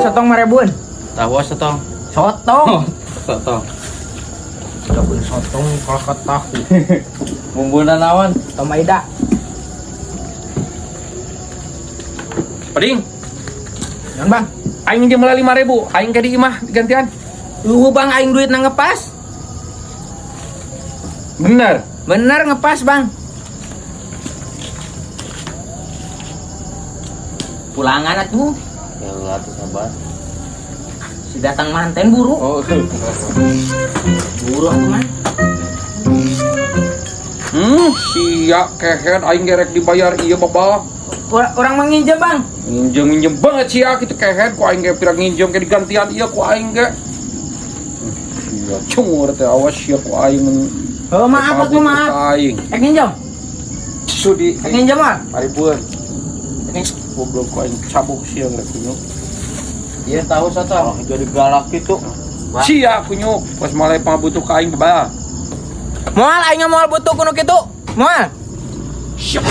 sotong marebun. Tahu sotong. Sotong. Sotong. Gabung sotong kalau tahu. Bumbunan naon? Tomaida. Peding. Yan bang. Aing ge meula 5.000. Aing ke di imah gantian. Bang aing duit na ngepas. Bener. Bener ngepas bang. Pulangan atuh. Ya Allah tuh sabar. Si datang manten buru. Oh. Buru atuh mah. Sia kehead aing gerek dibayar ieu Bapak. Orang menginjam bang. Nginjem banget sia kitu kehead ku aing ge pirang nginjem ke digantian ieu ku aing ge. Sia cungur teh awas sia ku aing. Oh maaf atuh maaf. Aing. Nginjam. Sudi. Nginjam mah. Paripun. Ini goblok ku aing cabuk sia ngrek kunyuk. Iya tahu sotong. Jadi galak gitu. Sia kunyuk pas malai pangabutuh ka aing bebal. Moal aing moal butuh kuno kitu. Moal. Siap.